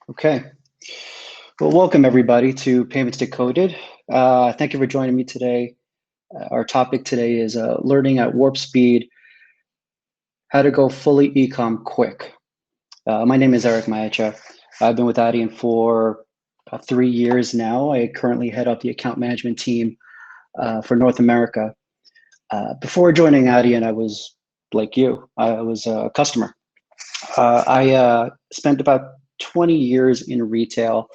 Okay. Well, welcome everybody to Payments Decoded. Thank you for joining me today. Our topic today is learning at warp speed, how to go fully ecomm quick. My name is Eric Maecha. I've been with Adyen for 3 years now. I currently head up the account management team for North America. Before joining Adyen, I was like you. I was a customer. I spent about 20 years in retail,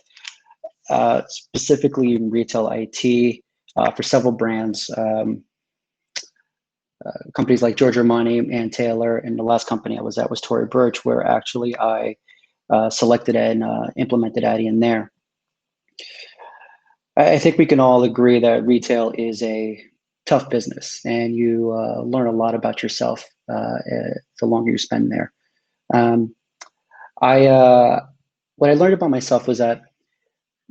specifically in retail IT for several brands, companies like Georgia Armani and Taylor. And the last company I was at was Tory Burch, where actually I selected and implemented Adyen there. I think we can all agree that retail is a tough business, and you learn a lot about yourself the longer you spend there. Um, what I learned about myself was that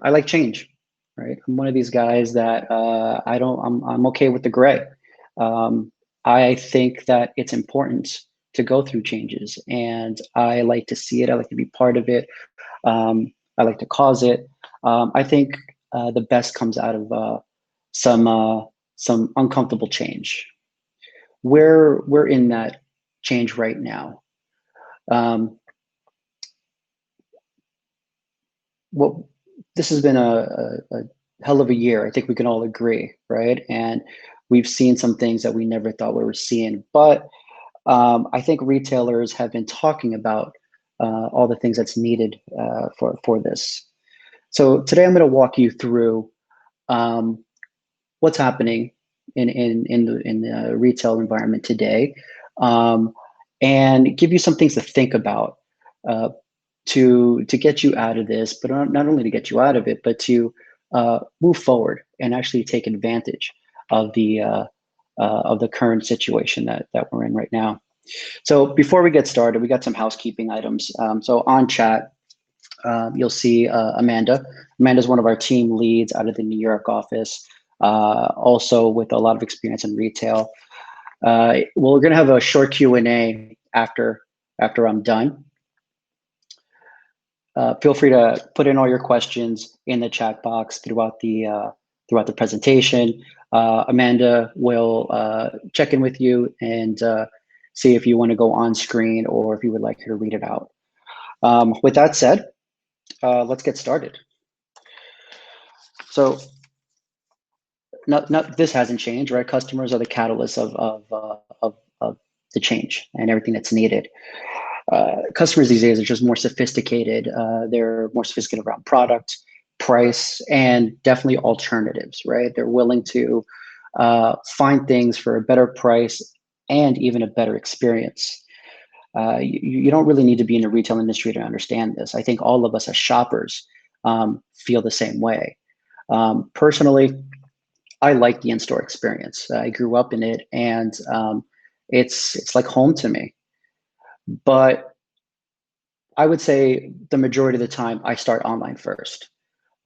I like change, right? I'm one of these guys that I'm okay with the gray. I think that it's important to go through changes, and I like to see it. I like to be part of it. I like to cause it. I think the best comes out of some uncomfortable change. We're in that change right now. Well, this has been a hell of a year. I think we can all agree, right? And we've seen some things that we never thought we were seeing. But I think retailers have been talking about all the things that's needed for this. So today I'm going to walk you through what's happening in the retail environment today, and give you some things to think about. To get you out of this, but not only to get you out of it, but to move forward and actually take advantage of the current situation that we're in right now. So before we get started, we got some housekeeping items. So on chat, you'll see Amanda. Amanda's one of our team leads out of the New York office, also with a lot of experience in retail. We're going to have a short Q&A after I'm done. Feel free to put in all your questions in the chat box throughout the presentation. Amanda will check in with you and see if you want to go on screen or if you would like her to read it out. With that said, let's get started. So, this hasn't changed, right? Customers are the catalyst of the change and everything that's needed. Customers these days are just more sophisticated. They're more sophisticated around product, price, and definitely alternatives, right? They're willing to find things for a better price and even a better experience. You don't really need to be in the retail industry to understand this. I think all of us as shoppers feel the same way. Personally, I like the in-store experience. I grew up in it, and it's like home to me. But I would say the majority of the time I start online first.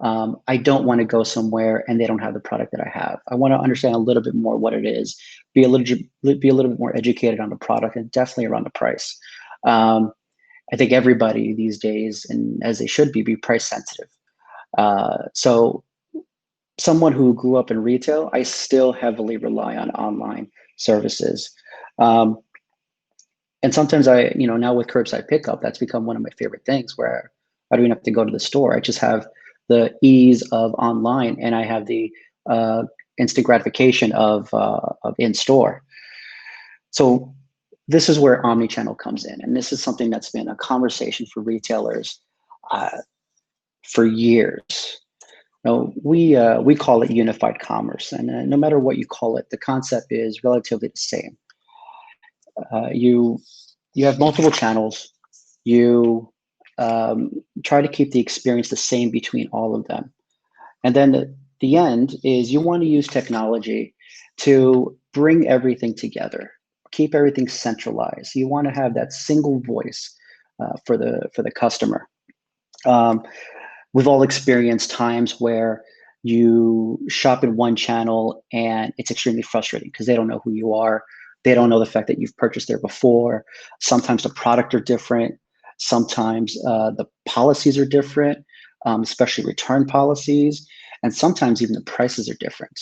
I don't want to go somewhere and they don't have the product that I have. I want to understand a little bit more what it is, be a little bit more educated on the product, and definitely around the price. I think everybody these days, and as they should be price sensitive. So someone who grew up in retail, I still heavily rely on online services. And sometimes now with curbside pickup, that's become one of my favorite things, where I don't even have to go to the store. I just have the ease of online, and I have the instant gratification of in-store. So this is where omni-channel comes in. And this is something that's been a conversation for retailers for years. We call it unified commerce. And no matter what you call it, the concept is relatively the same. You have multiple channels. You try to keep the experience the same between all of them. And then the end is you want to use technology to bring everything together, keep everything centralized. You want to have that single voice for the customer. We've all experienced times where you shop in one channel and it's extremely frustrating because they don't know who you are. They don't know the fact that you've purchased there before. Sometimes the product are different. Sometimes the policies are different, especially return policies, and sometimes even the prices are different.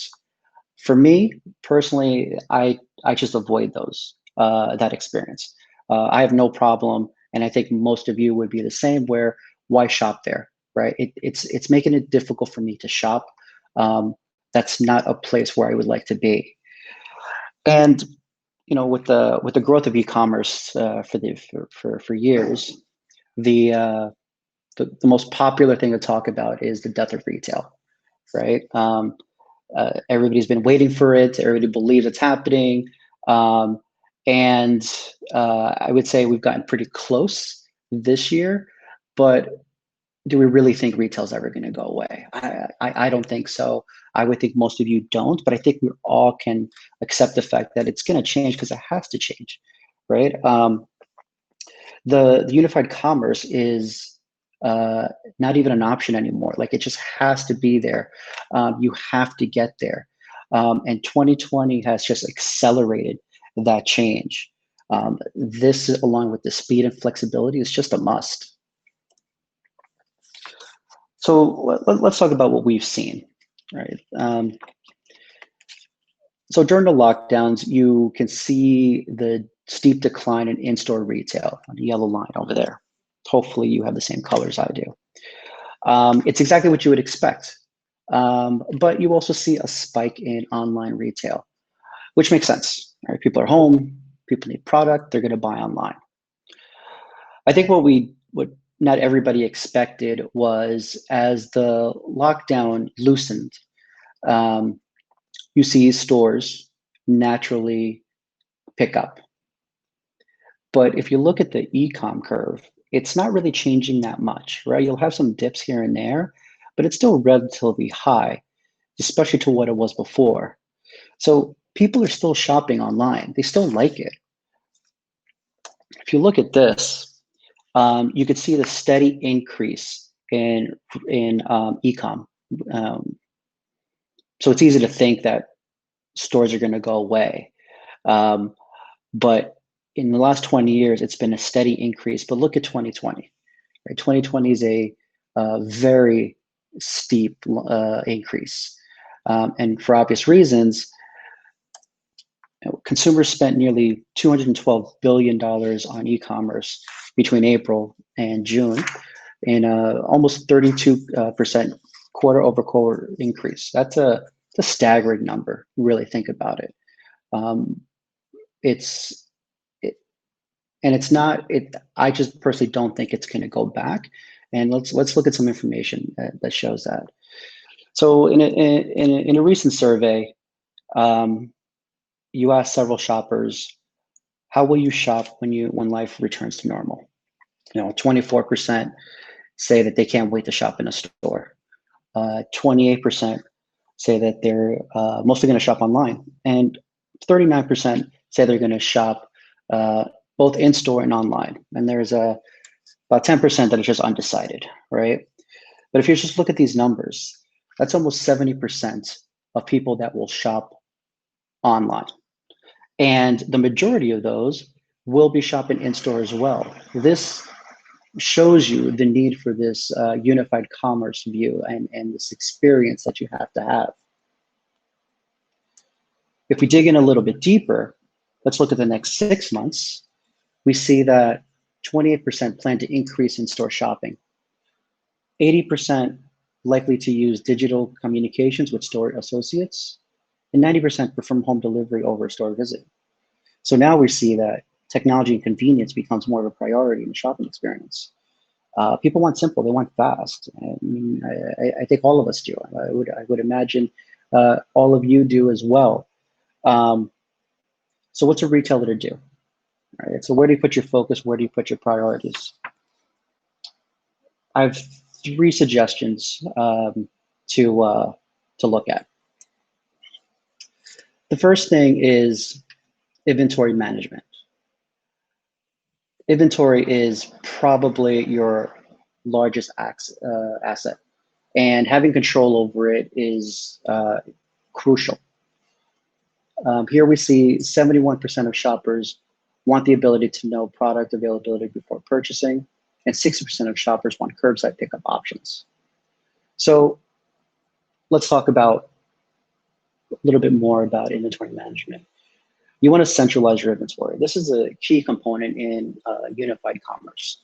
For me personally, I just avoid that experience. I have no problem, and I think most of you would be the same. Where why shop there, right? It's making it difficult for me to shop. That's not a place where I would like to be. And with the growth of e-commerce for years, the, the most popular thing to talk about is the death of retail, right? Everybody's been waiting for it. Everybody believes it's happening. Um, and I would say we've gotten pretty close this year, but do we really think retail's ever going to go away? I don't think so. I would think most of you don't, but I think we all can accept the fact that it's going to change because it has to change, right? The unified commerce is not even an option anymore. Like, it just has to be there. You have to get there. And 2020 has just accelerated that change. This, along with the speed and flexibility, is just a must. So let's talk about what we've seen, right? So during the lockdowns, you can see the steep decline in in-store retail on the yellow line over there. Hopefully you have the same colors I do. It's exactly what you would expect. But you also see a spike in online retail, which makes sense, right? People are home, people need product, they're gonna buy online. I think what not everybody expected was, as the lockdown loosened, you see stores naturally pick up. But if you look at the ecomm curve, it's not really changing that much, right? You'll have some dips here and there, but it's still relatively high, especially to what it was before. So people are still shopping online. They still like it. If you look at this, you could see the steady increase in ecomm. So it's easy to think that stores are going to go away. But in the last 20 years, it's been a steady increase. But look at 2020. Right? 2020 is a very steep increase. And for obvious reasons, consumers spent nearly $212 billion on e-commerce between April and June, in almost 32% quarter-over-quarter increase. That's a staggering number. Really think about it. It's not. I just personally don't think it's going to go back. And let's look at some information that shows that. So in a recent survey, you asked several shoppers, how will you shop when life returns to normal? 24% say that they can't wait to shop in a store. 28% say that they're mostly going to shop online, and 39% say they're going to shop both in store and online. And there's about 10% that are just undecided, right? But if you just look at these numbers, that's almost 70% of people that will shop online. And the majority of those will be shopping in store as well. This shows you the need for this unified commerce view and this experience that you have to have. If we dig in a little bit deeper, let's look at the next 6 months. We see that 28% plan to increase in-store shopping, 80% likely to use digital communications with store associates, and 90% prefer home delivery over a store visit. So now we see that technology and convenience becomes more of a priority in the shopping experience. People want simple, they want fast. I mean, I think all of us do. I would imagine all of you do as well. So what's a retailer to do? All right, so where do you put your focus? Where do you put your priorities? I have 3 suggestions to look at. The first thing is inventory management. Inventory is probably your largest asset, and having control over it is crucial. Here we see 71% of shoppers want the ability to know product availability before purchasing. and 60% of shoppers want curbside pickup options. So let's talk about a little bit more about inventory management. You want to centralize your inventory. This is a key component in unified commerce.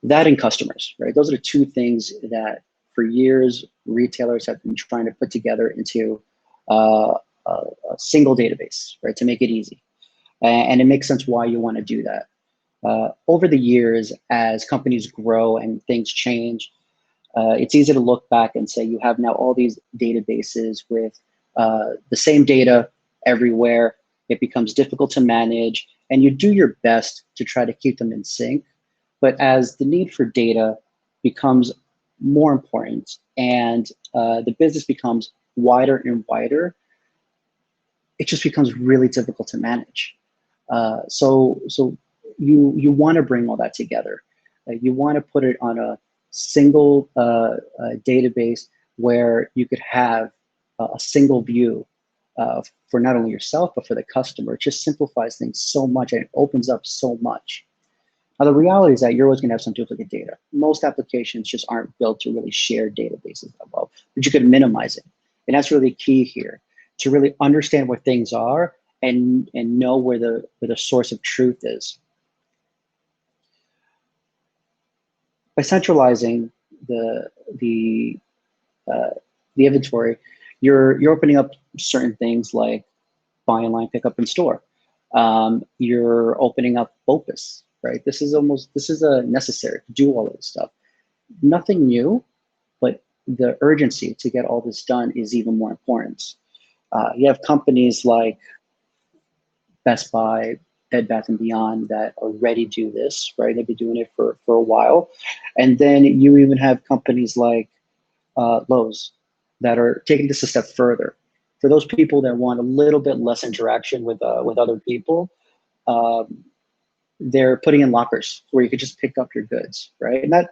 That and customers, right? Those are the two things that for years retailers have been trying to put together into a single database, right? To make it easy. And it makes sense why you want to do that. Over the years, as companies grow and things change, it's easy to look back and say you have now all these databases with the same data everywhere. It becomes difficult to manage, and you do your best to try to keep them in sync. But as the need for data becomes more important and the business becomes wider and wider, it just becomes really difficult to manage. So you want to bring all that together. You want to put it on a single database where you could have a single view for not only yourself, but for the customer. It just simplifies things so much and it opens up so much. Now, the reality is that you're always going to have some duplicate data. Most applications just aren't built to really share databases that well, but you could minimize it. And that's really key here, to really understand where things are and know where the source of truth is. By centralizing the inventory, you're opening up certain things like buy online, pick up in store. You're opening up BOPUS, right? This is a necessary to do all of this stuff. Nothing new, but the urgency to get all this done is even more important. You have companies like Best Buy, Bed Bath & Beyond that already do this, right? They've been doing it for a while. And then you even have companies like Lowe's that are taking this a step further. For those people that want a little bit less interaction with other people, they're putting in lockers where you could just pick up your goods, right? And that,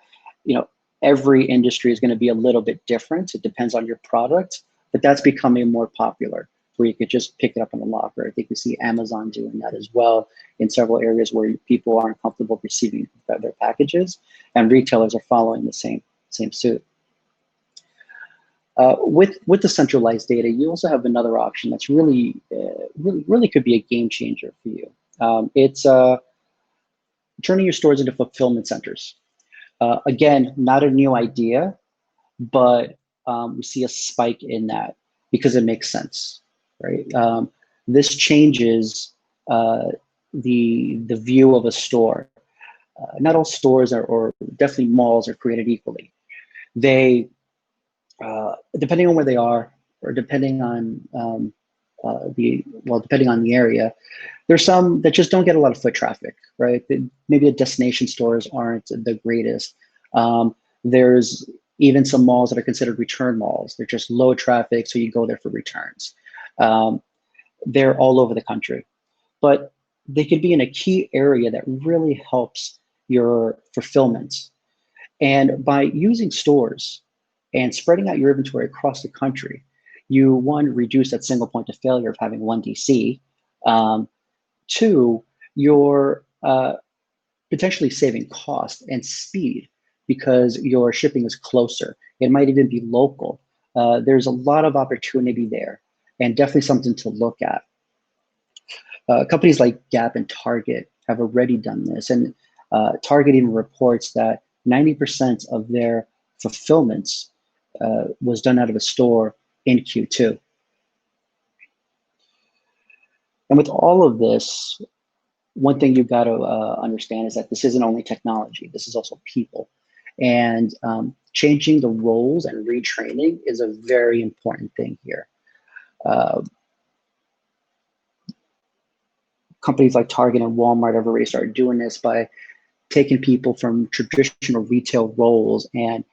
every industry is going to be a little bit different. It depends on your product, but that's becoming more popular where you could just pick it up in a locker. I think we see Amazon doing that as well in several areas where people aren't comfortable receiving their packages, and retailers are following the same suit. With the centralized data, you also have another option that's really could be a game changer for you. It's turning your stores into fulfillment centers. Again, not a new idea, but we see a spike in that because it makes sense, right? This changes the view of a store. Not all stores or definitely malls are created equally. They depending on where they are, or depending on depending on the area, there's some that just don't get a lot of foot traffic, right? Maybe the destination stores aren't the greatest. There's even some malls that are considered return malls. They're just low traffic, so you go there for returns. They're all over the country, but they could be in a key area that really helps your fulfillment. And by using stores and spreading out your inventory across the country, you, one, reduce that single point of failure of having one DC. Two, you're potentially saving cost and speed because your shipping is closer. It might even be local. There's a lot of opportunity there and definitely something to look at. Companies like Gap and Target have already done this, and Target even reports that 90% of their fulfillments was done out of a store in Q2. And with all of this, one thing you've got to understand is that this isn't only technology, this is also people. And changing the roles and retraining is a very important thing here. Companies like Target and Walmart have already started doing this by taking people from traditional retail roles and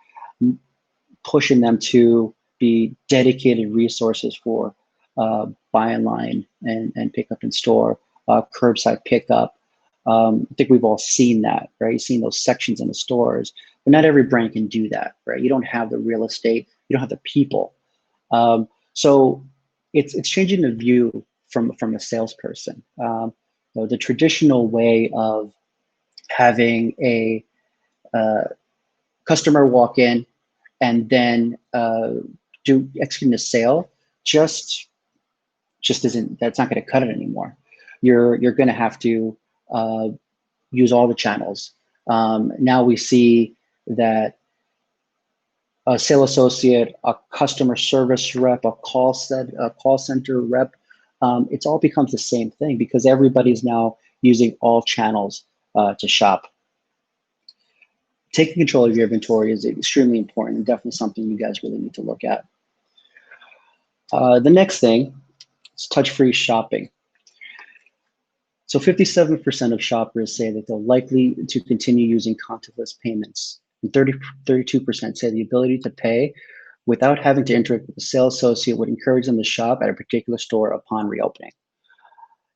pushing them to be dedicated resources for buy online and pick up in store, curbside pickup. I think we've all seen that, right? You've seen those sections in the stores, but not every brand can do that, right? You don't have the real estate, you don't have the people. So it's changing the view from a salesperson. The traditional way of having a customer walk in and then do executing a sale just isn't, that's not going to cut it anymore. You're going to have to use all the channels. Now we see that a sales associate, a customer service rep, a call center rep, it all becomes the same thing because everybody's now using all channels to shop. Taking control of your inventory is extremely important and definitely something you guys really need to look at. The next thing is touch-free shopping. So 57% of shoppers say that they're likely to continue using contactless payments. And 32% say the ability to pay without having to interact with a sales associate would encourage them to shop at a particular store upon reopening.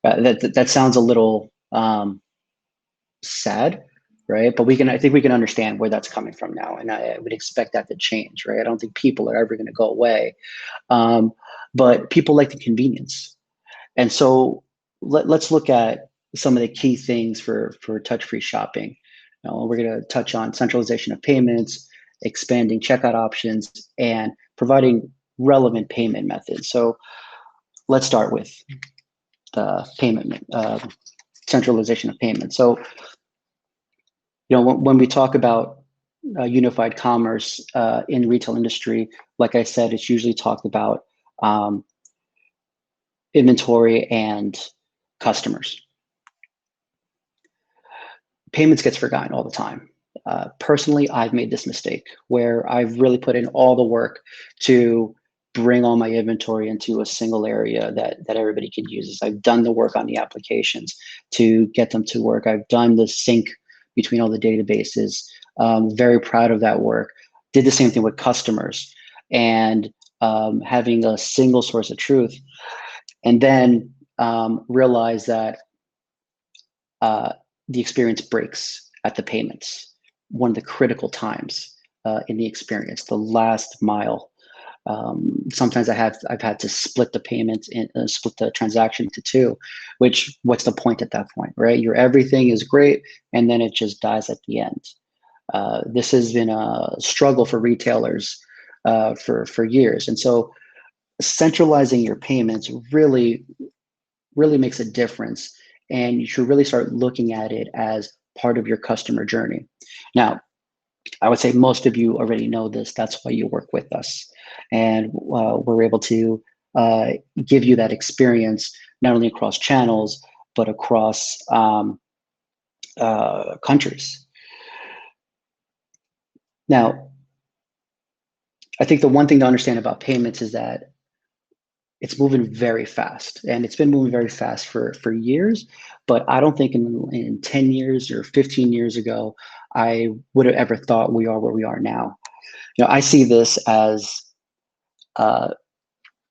That sounds a little sad, right? But I think we can understand where that's coming from now, and I would expect that to change, right? I don't think people are ever going to go away, but people like the convenience, and so let's look at some of the key things for touch-free shopping. We're going to touch on centralization of payments, expanding checkout options, and providing relevant payment methods. So let's start with the payment centralization of payments. So when we talk about unified commerce in retail industry, like I said, it's usually talked about inventory and customers. Payments gets forgotten all the time. Personally, I've made this mistake where I've really put in all the work to bring all my inventory into a single area that everybody can use. I've done the work on the applications to get them to work. I've done the sync between all the databases. Very proud of that work. Did the same thing with customers and having a single source of truth. And then realize that the experience breaks at the payments. One of the critical times in the experience, the last mile. Sometimes I've had to split the payment and split the transaction into two, what's the point at that point, right? Your everything is great, and then it just dies at the end. This has been a struggle for retailers for years, and so centralizing your payments really makes a difference, and you should really start looking at it as part of your customer journey. Now, I would say most of you already know this. That's why you work with us. And we're able to give you that experience, not only across channels, but across countries. Now, I think the one thing to understand about payments is that it's moving very fast, and it's been moving very fast for years, but I don't think in 10 years or 15 years ago, I would have ever thought we are where we are now. I see this as the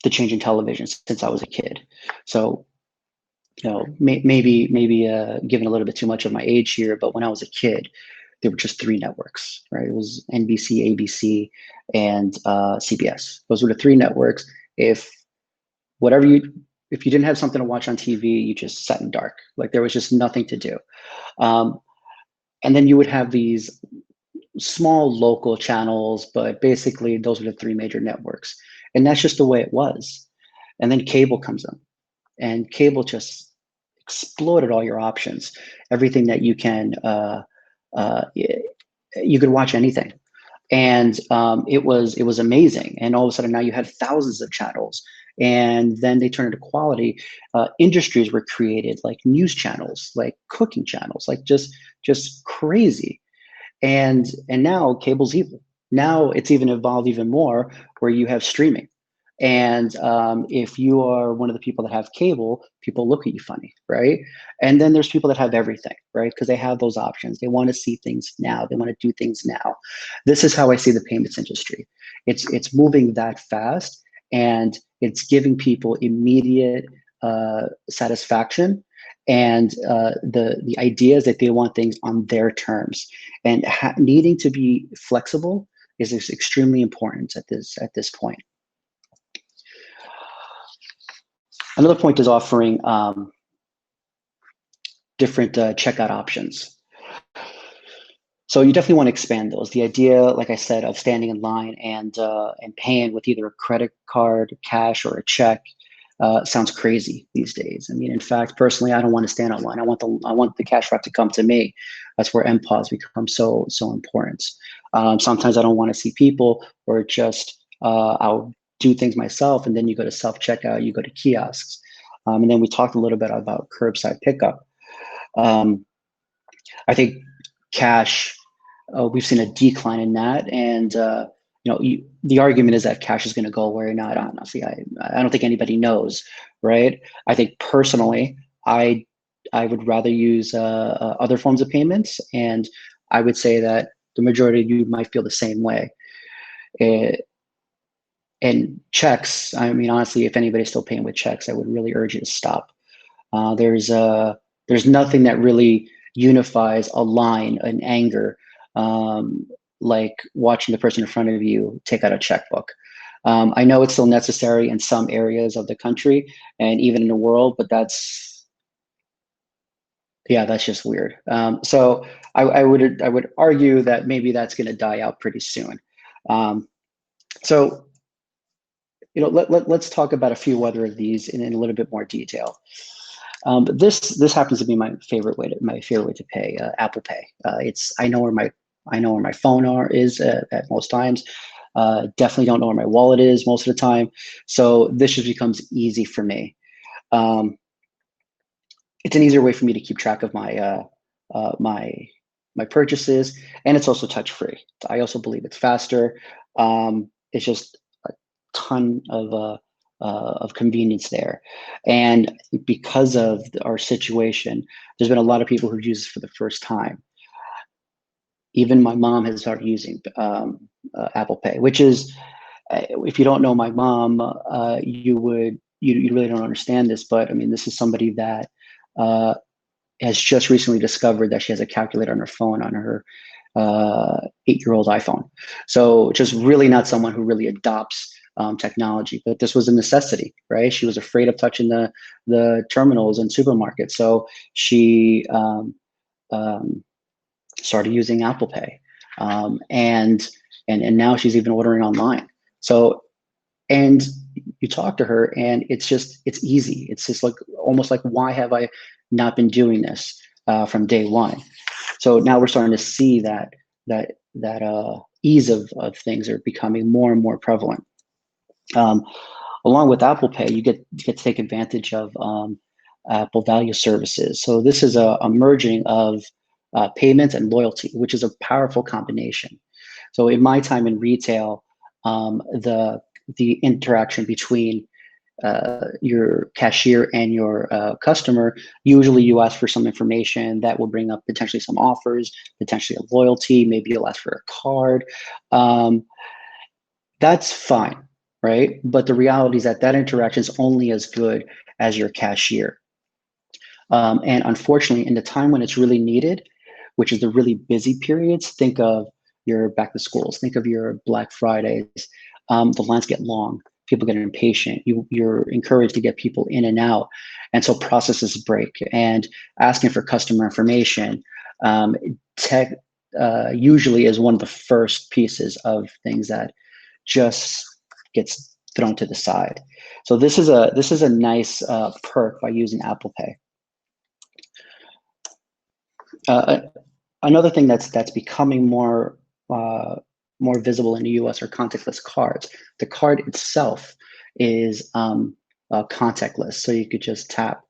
change in television since I was a kid. So, maybe giving a little bit too much of my age here, but when I was a kid, there were just three networks, right? It was NBC, ABC, and CBS. Those were the three networks. If you didn't have something to watch on TV, you just sat in dark. Like there was just nothing to do. And then you would have these small local channels, but basically those are the three major networks. And that's just the way it was. And then cable comes in, and cable just exploded all your options. Everything that you can, you could watch anything. And it was amazing. And all of a sudden now you had thousands of channels, and then they turned into quality. Industries were created, like news channels, like cooking channels, like just crazy. And now cable's evil. Now it's even evolved even more, where you have streaming. And if you are one of the people that have cable, people look at you funny, right? And then there's people that have everything, right? Because they have those options. They want to see things now. They want to do things now. This is how I see the payments industry. It's moving that fast, and it's giving people immediate satisfaction, and the idea is that they want things on their terms, and needing to be flexible is extremely important at this point. Another point is offering different checkout options. So you definitely want to expand those. The idea, like I said, of standing in line and paying with either a credit card, cash, or a check sounds crazy these days. I mean, in fact, personally, I don't want to stand online. I want the cash wrap to come to me. That's where MPOS become so important. Sometimes I don't want to see people, or just I'll do things myself, and then you go to self checkout, you go to kiosks, and then we talked a little bit about curbside pickup. Um, I think cash, we've seen a decline in that, and the argument is that cash is going to go away or not. Honestly, I don't think anybody knows, right? I think personally, I would rather use other forms of payments, and I would say that the majority of you might feel the same way. Uh, and checks, I mean, honestly, if anybody's still paying with checks, I would really urge you to stop. There's nothing that really unifies a line, an anger, um, like watching the person in front of you take out a checkbook. I know it's still necessary in some areas of the country and even in the world, but that's just weird. So I would argue that maybe that's going to die out pretty soon. Um, so let's talk about a few other of these in a little bit more detail. But this happens to be my favorite way to pay, Apple Pay. It's I know where my phone is at most times. Definitely don't know where my wallet is most of the time. So this just becomes easy for me. Um, it's an easier way for me to keep track of my purchases, and it's also touch free. I also believe it's faster. It's just a ton of convenience there, and because of our situation, there's been a lot of people who use this for the first time. Even my mom has started using Apple Pay, which is, if you don't know my mom, you really don't understand this, but I mean, this is somebody that uh, has just recently discovered that she has a calculator on her phone on her 8-year-old iPhone. So just really not someone who really adopts technology, but this was a necessity, right? She was afraid of touching the terminals in supermarkets, so she um, started using Apple Pay, and now she's even ordering online. So, and you talk to her, and it's easy. It's just like almost like, why have I not been doing this from day one? So now we're starting to see that ease of things are becoming more and more prevalent. Um, Along with Apple Pay, you get to take advantage of Apple Value Services. So this is a merging of payments and loyalty, which is a powerful combination. So in my time in retail, the interaction between your cashier and your customer, usually you ask for some information that will bring up potentially some offers, potentially a loyalty, maybe you'll ask for a card. Um, that's fine, right? But the reality is that interaction is only as good as your cashier. And unfortunately, in the time when it's really needed, which is the really busy periods, think of your back to schools, think of your Black Fridays, the lines get long, people get impatient, you're encouraged to get people in and out. And so processes break, and asking for customer information, tech usually is one of the first pieces of things that just gets thrown to the side. So this is a nice perk by using Apple Pay. Uh, Another thing that's becoming more visible in the U.S. are contactless cards. The card itself is contactless, so you could just tap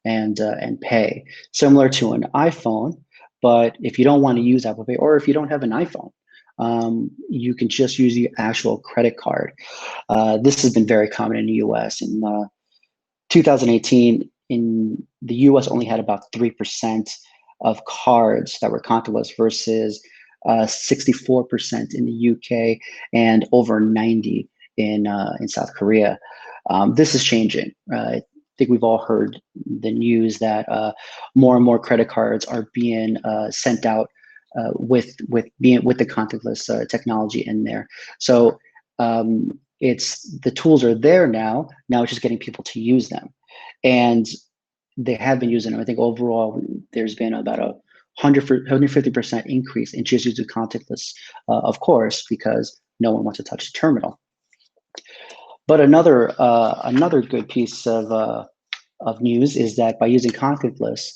and pay, similar to an iPhone. But if you don't want to use Apple Pay, or if you don't have an iPhone, you can just use the actual credit card. This has been very common in the U.S. In 2018, in the US, only had about 3% of cards that were contactless versus 64% in the UK and over 90 in South Korea. This is changing. I think we've all heard the news that more and more credit cards are being sent out with the contactless technology in there. So it's the tools are there now. Now it's just getting people to use them, and they have been using them. I think overall there's been about a 150% increase in choosing to do contactless, of course, because no one wants to touch the terminal. But another good piece of news is that by using contactless,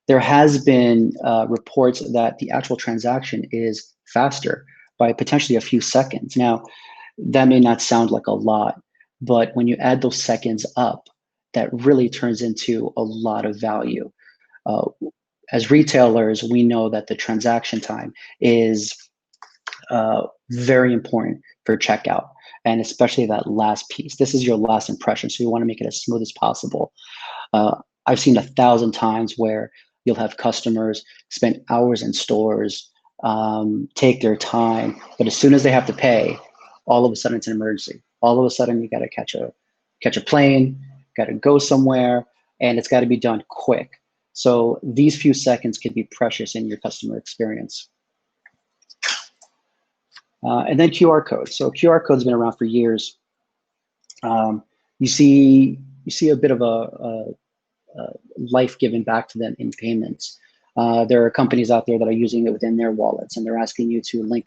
there has been reports that the actual transaction is faster by potentially a few seconds. Now, that may not sound like a lot, but when you add those seconds up, that really turns into a lot of value. As retailers, we know that the transaction time is very important for checkout, and especially that last piece. This is your last impression, so you want to make it as smooth as possible. I've seen 1,000 times where you'll have customers spend hours in stores, take their time, but as soon as they have to pay, all of a sudden it's an emergency. All of a sudden you got to catch a plane, got to go somewhere, and it's got to be done quick. So these few seconds can be precious in your customer experience. And then QR codes. So QR codes have been around for years. You see a bit of a life given back to them in payments. There are companies out there that are using it within their wallets, and they're asking you to link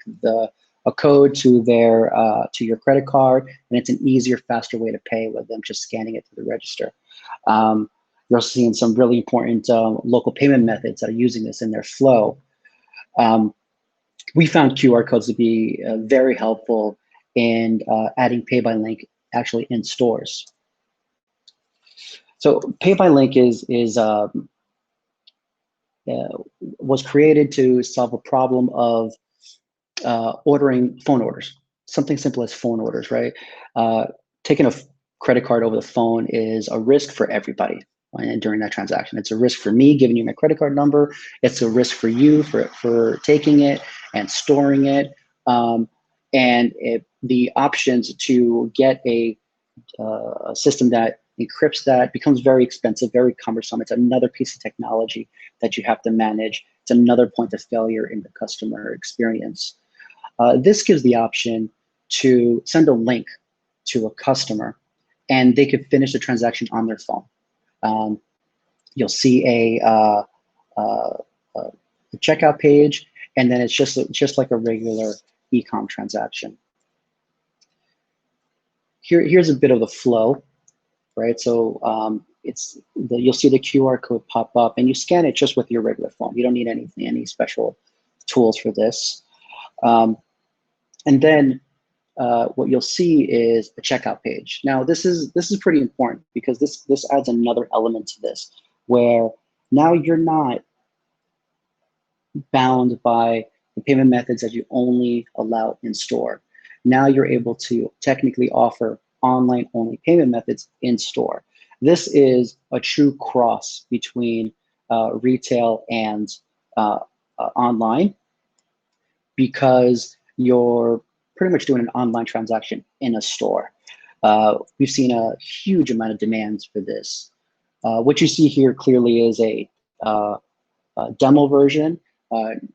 a code to your credit card, and it's an easier, faster way to pay with them just scanning it through the register. You're also seeing some really important local payment methods that are using this in their flow. We found QR codes to be very helpful in adding Pay by Link actually in stores. So Pay by Link was created to solve a problem of ordering phone orders, something simple as phone orders, right? Taking a credit card over the phone is a risk for everybody during that transaction. It's a risk for me giving you my credit card number. It's a risk for you for taking it and storing it. The options to get a system that encrypts that becomes very expensive, very cumbersome. It's another piece of technology that you have to manage. It's another point of failure in the customer experience. This gives the option to send a link to a customer, and they could finish the transaction on their phone. You'll see a checkout page, and then it's just like a regular ecomm transaction. Here's a bit of the flow, right? So you'll see the QR code pop up, and you scan it just with your regular phone. You don't need any special tools for this. And then what you'll see is a checkout page. Now this is pretty important because this adds another element to this, where now you're not bound by the payment methods that you only allow in store. Now you're able to technically offer online only payment methods in store. This is a true cross between retail and online, because you're pretty much doing an online transaction in a store. We've seen a huge amount of demands for this. What you see here clearly is a demo version.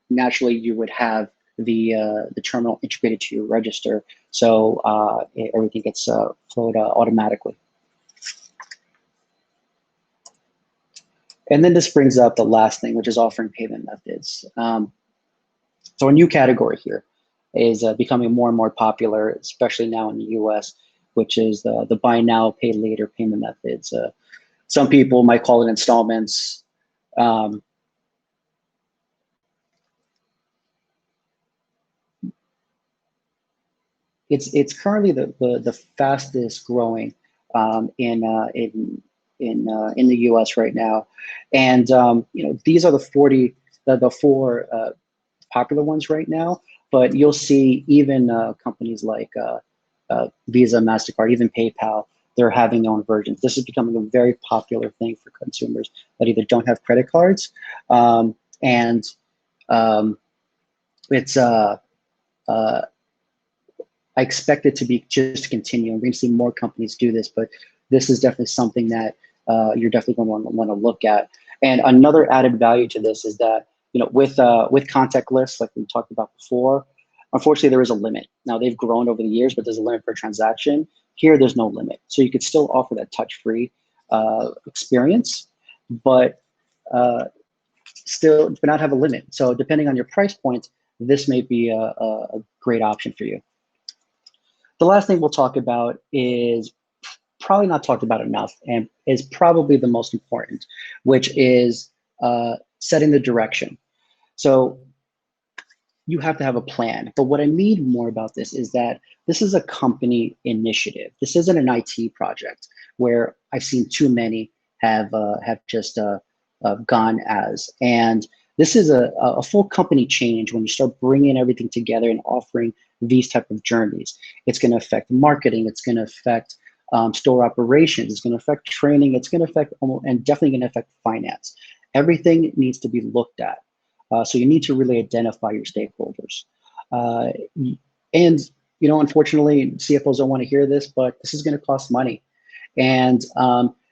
Naturally, you would have the terminal integrated to your register, so everything gets flowed automatically. And then this brings up the last thing, which is offering payment methods. So a new category here is becoming more and more popular, especially now in the US, which is the buy now, pay later payment methods. Some people might call it installments. It's currently the fastest growing in the US right now, and these are the four popular ones right now. But you'll see even companies like Visa, MasterCard, even PayPal, they're having their own versions. This is becoming a very popular thing for consumers that either don't have credit cards, it's I expect it to be just continue. I'm going to see more companies do this, but this is definitely something that you're definitely going to want to look at. And another added value to this is that with contactless, like we talked about before, unfortunately there is a limit. Now they've grown over the years, but there's a limit per transaction. Here, there's no limit, so you could still offer that touch-free experience, but not have a limit. So depending on your price point, this may be a great option for you. The last thing we'll talk about is probably not talked about enough and is probably the most important, which is setting the direction. So you have to have a plan. But what I mean more about this is that this is a company initiative. This isn't an IT project where I've seen too many have just gone as. And this is a full company change when you start bringing everything together and offering these type of journeys. It's going to affect marketing. It's going to affect store operations. It's going to affect training. It's going to affect and definitely going to affect finance. Everything needs to be looked at. So you need to really identify your stakeholders. And, you know, unfortunately, CFOs don't want to hear this, but this is going to cost money. And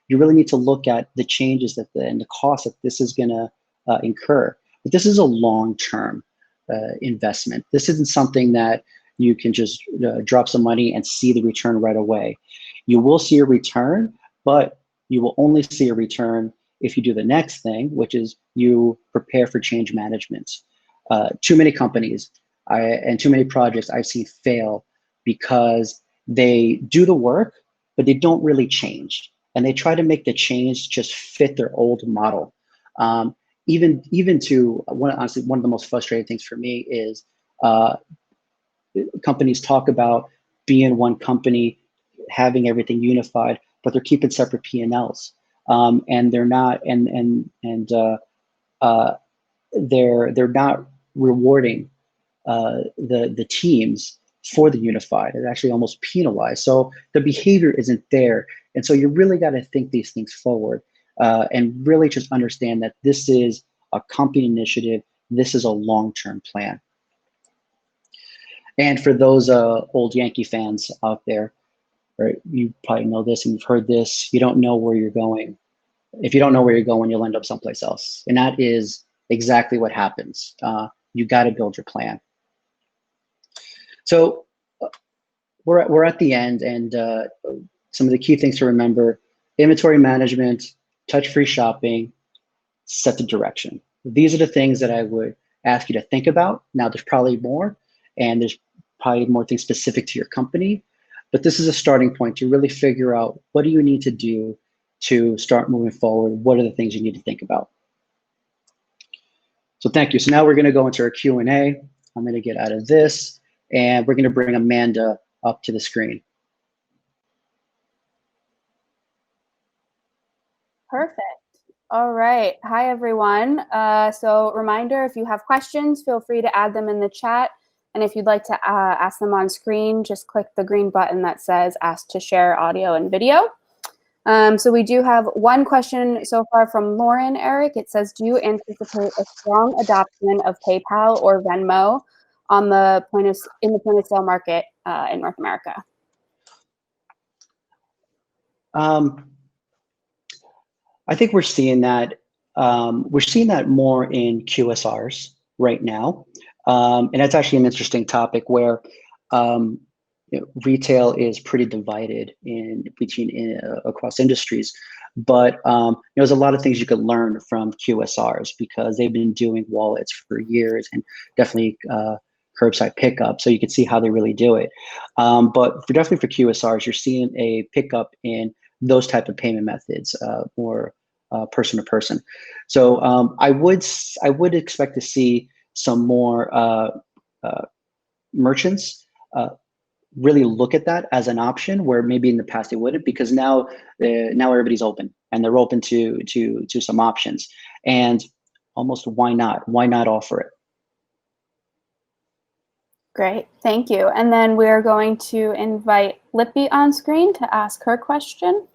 you really need to look at the changes and the cost that this is going to incur. But this is a long-term investment. This isn't something that you can just drop some money and see the return right away. You will see a return, but you will only see a return if you do the next thing, which is you prepare for change management. Too many companies and too many projects I've seen fail because they do the work, but they don't really change. And they try to make the change just fit their old model. Even to, honestly, one of the most frustrating things for me is companies talk about being one company, having everything unified, but they're keeping separate P&Ls. And they're not, they're not rewarding the teams for the unified. It's actually almost penalized. So the behavior isn't there, and so you really got to think these things forward and really just understand that this is a company initiative. This is a long-term plan. And for those old Yankee fans out there, right, you probably know this and you've heard this. You don't know where you're going. If you don't know where you're going, you'll end up someplace else. And that is exactly what happens. You got to build your plan. So we're at the end, and some of the key things to remember: inventory management, touch-free shopping, set the direction. These are the things that I would ask you to think about. Now, there's probably more, and there's probably more things specific to your company, but this is a starting point to really figure out what do you need to do to start moving forward. What are the things you need to think about? So thank you. So now we're going to go into our Q&A. I'm going to get out of this, and we're going to bring Amanda up to the screen. Perfect. All right. Hi, everyone. So reminder, if you have questions, feel free to add them in the chat. And if you'd like to ask them on screen, just click the green button that says Ask to Share Audio and Video. So we do have one question so far from Lauren, Eric. It says, do you anticipate a strong adoption of PayPal or Venmo on the point of sale market in North America? I think we're seeing that. We're seeing that more in QSRs right now. And that's actually an interesting topic where retail is pretty divided across industries, but there's a lot of things you could learn from QSRs because they've been doing wallets for years and definitely curbside pickup, so you can see how they really do it. But definitely for QSRs, you're seeing a pickup in those type of payment methods, more person to person. So I would expect to see some more merchants really look at that as an option where maybe in the past they wouldn't, because now everybody's open and they're open to some options, and almost why not offer it? Great, thank you. And then we're going to invite Lippy on screen to ask her question.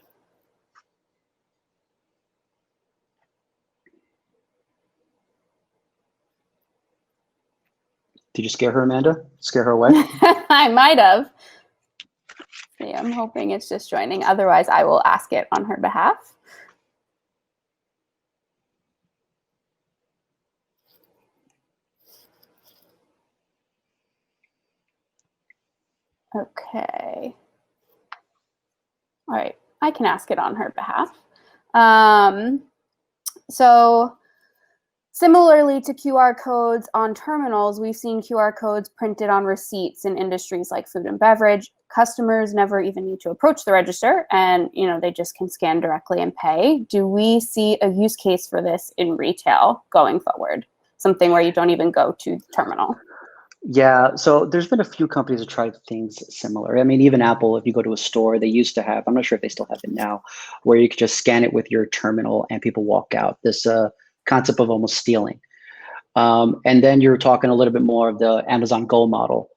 Did you scare her, Amanda? Scare her away? I might have. See, I'm hoping it's just joining. Otherwise, I will ask it on her behalf. Okay. All right, I can ask it on her behalf. So Similarly to QR codes on terminals, we've seen QR codes printed on receipts in industries like food and beverage. Customers never even need to approach the register, and they just can scan directly and pay. Do we see a use case for this in retail going forward? Something where you don't even go to the terminal? Yeah, so there's been a few companies that tried things similar. I mean, even Apple, if you go to a store, they used to have, I'm not sure if they still have it now, where you could just scan it with your terminal and people walk out. This concept of almost stealing. And then you're talking a little bit more of the Amazon Go model.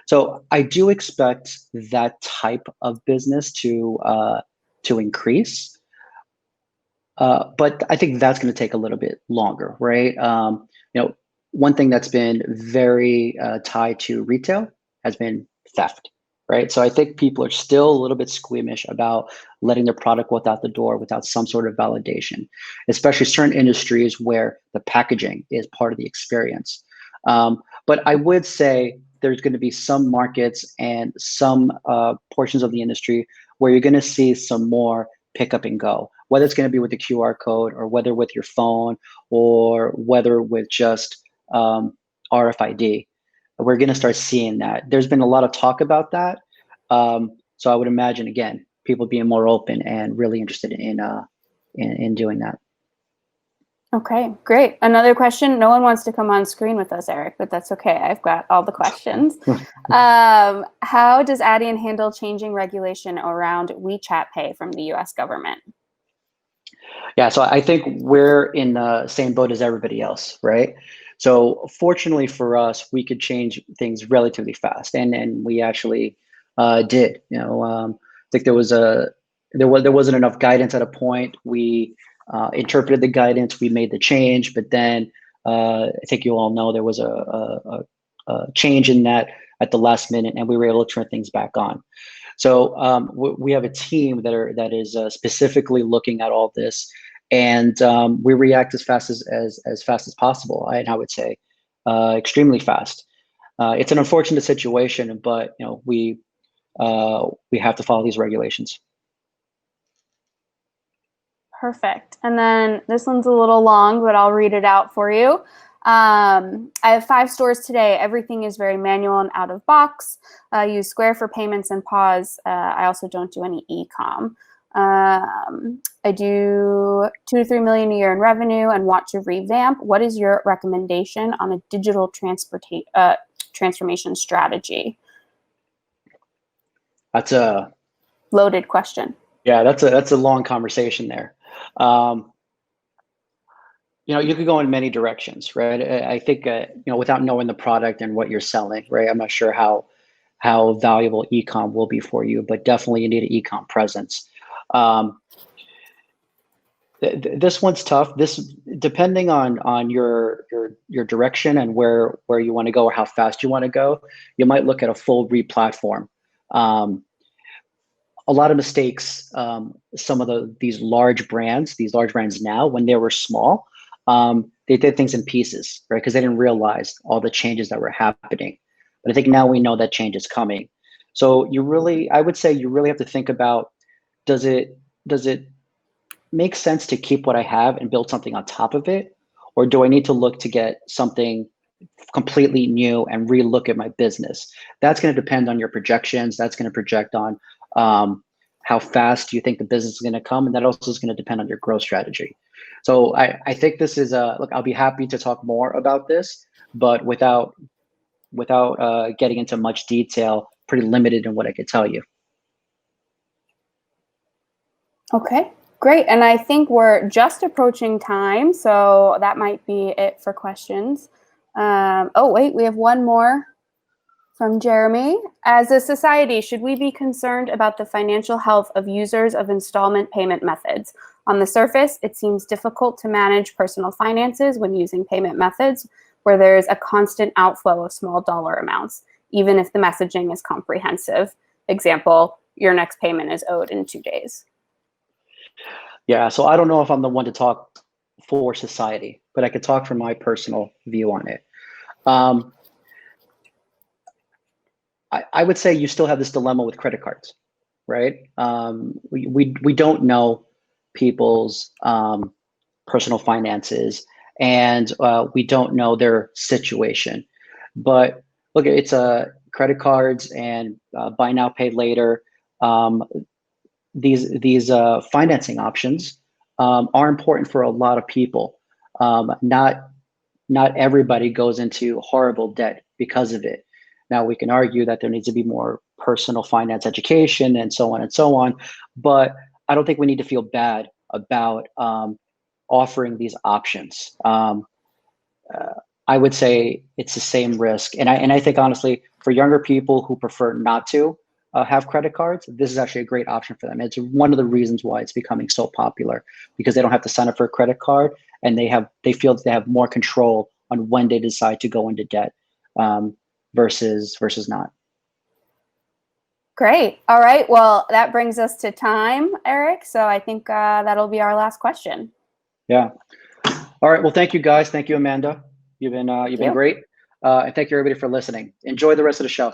So I do expect that type of business to increase. But I think that's going to take a little bit longer, right? One thing that's been very tied to retail has been theft, right? So I think people are still a little bit squeamish about letting their product go out the door without some sort of validation, especially certain industries where the packaging is part of the experience. But I would say there's going to be some markets and some portions of the industry where you're going to see some more pick up and go, whether it's going to be with the QR code or whether with your phone or whether with just RFID. We're going to start seeing that. There's been a lot of talk about that. So I would imagine, again, people being more open and really interested in doing that. Okay, great. Another question. No one wants to come on screen with us, Eric, but that's okay. I've got all the questions. How does Adyen handle changing regulation around WeChat Pay from the US government? Yeah, so I think we're in the same boat as everybody else, right? So fortunately for us, we could change things relatively fast, and we actually did. I think there wasn't enough guidance at a point. We interpreted the guidance, we made the change, but then I think you all know there was a change in that at the last minute, and we were able to turn things back on. So we have a team that is specifically looking at all this, and we react as fast as possible. And I would say extremely fast. It's an unfortunate situation, but we have to follow these regulations. Perfect. And then this one's a little long, but I'll read it out for you. I have 5 stores today. Everything is very manual and out of box. I use Square for payments and POS. I also don't do any ecomm. I do 2 to 3 million a year in revenue and want to revamp. What is your recommendation on a digital transformation strategy? That's a loaded question. Yeah, that's a long conversation there. You could go in many directions, right? I think without knowing the product and what you're selling, right? I'm not sure how valuable ecomm will be for you, but definitely you need an ecomm presence. This one's tough. This, depending on your direction and where you want to go or how fast you want to go, you might look at a full re-platform. A lot of mistakes. Some of these large brands now, when they were small, they did things in pieces, right? Because they didn't realize all the changes that were happening. But I think now we know that change is coming. So I would say you really have to think about, does it make sense to keep what I have and build something on top of it? Or do I need to look to get something completely new and relook at my business? That's going to depend on your projections. That's going to project on how fast you think the business is going to come. And that also is going to depend on your growth strategy. So I think this is look, I'll be happy to talk more about this, but without getting into much detail, pretty limited in what I could tell you. Okay, great. And I think we're just approaching time, so that might be it for questions. Oh, wait, we have one more from Jeremy. As a society, should we be concerned about the financial health of users of installment payment methods? On the surface, it seems difficult to manage personal finances when using payment methods where there's a constant outflow of small dollar amounts, even if the messaging is comprehensive. Example, your next payment is owed in 2 days. Yeah, so I don't know if I'm the one to talk for society, but I could talk from my personal view on it. I would say you still have this dilemma with credit cards, right? We don't know people's personal finances and we don't know their situation. But look, it's credit cards and buy now, pay later. These financing options are important for a lot of people. Not everybody goes into horrible debt because of it. Now, we can argue that there needs to be more personal finance education and so on and so on, but I don't think we need to feel bad about offering these options. I would say it's the same risk, and I think honestly, for younger people who prefer not to have credit cards, this is actually a great option for them. It's one of the reasons why it's becoming so popular, because they don't have to sign up for a credit card, and they feel that they have more control on when they decide to go into debt versus not. Great. All right. Well, that brings us to time, Eric. So I think that'll be our last question. Yeah. All right. Well, thank you guys. Thank you, Amanda. You've been great. And thank you everybody for listening. Enjoy the rest of the show.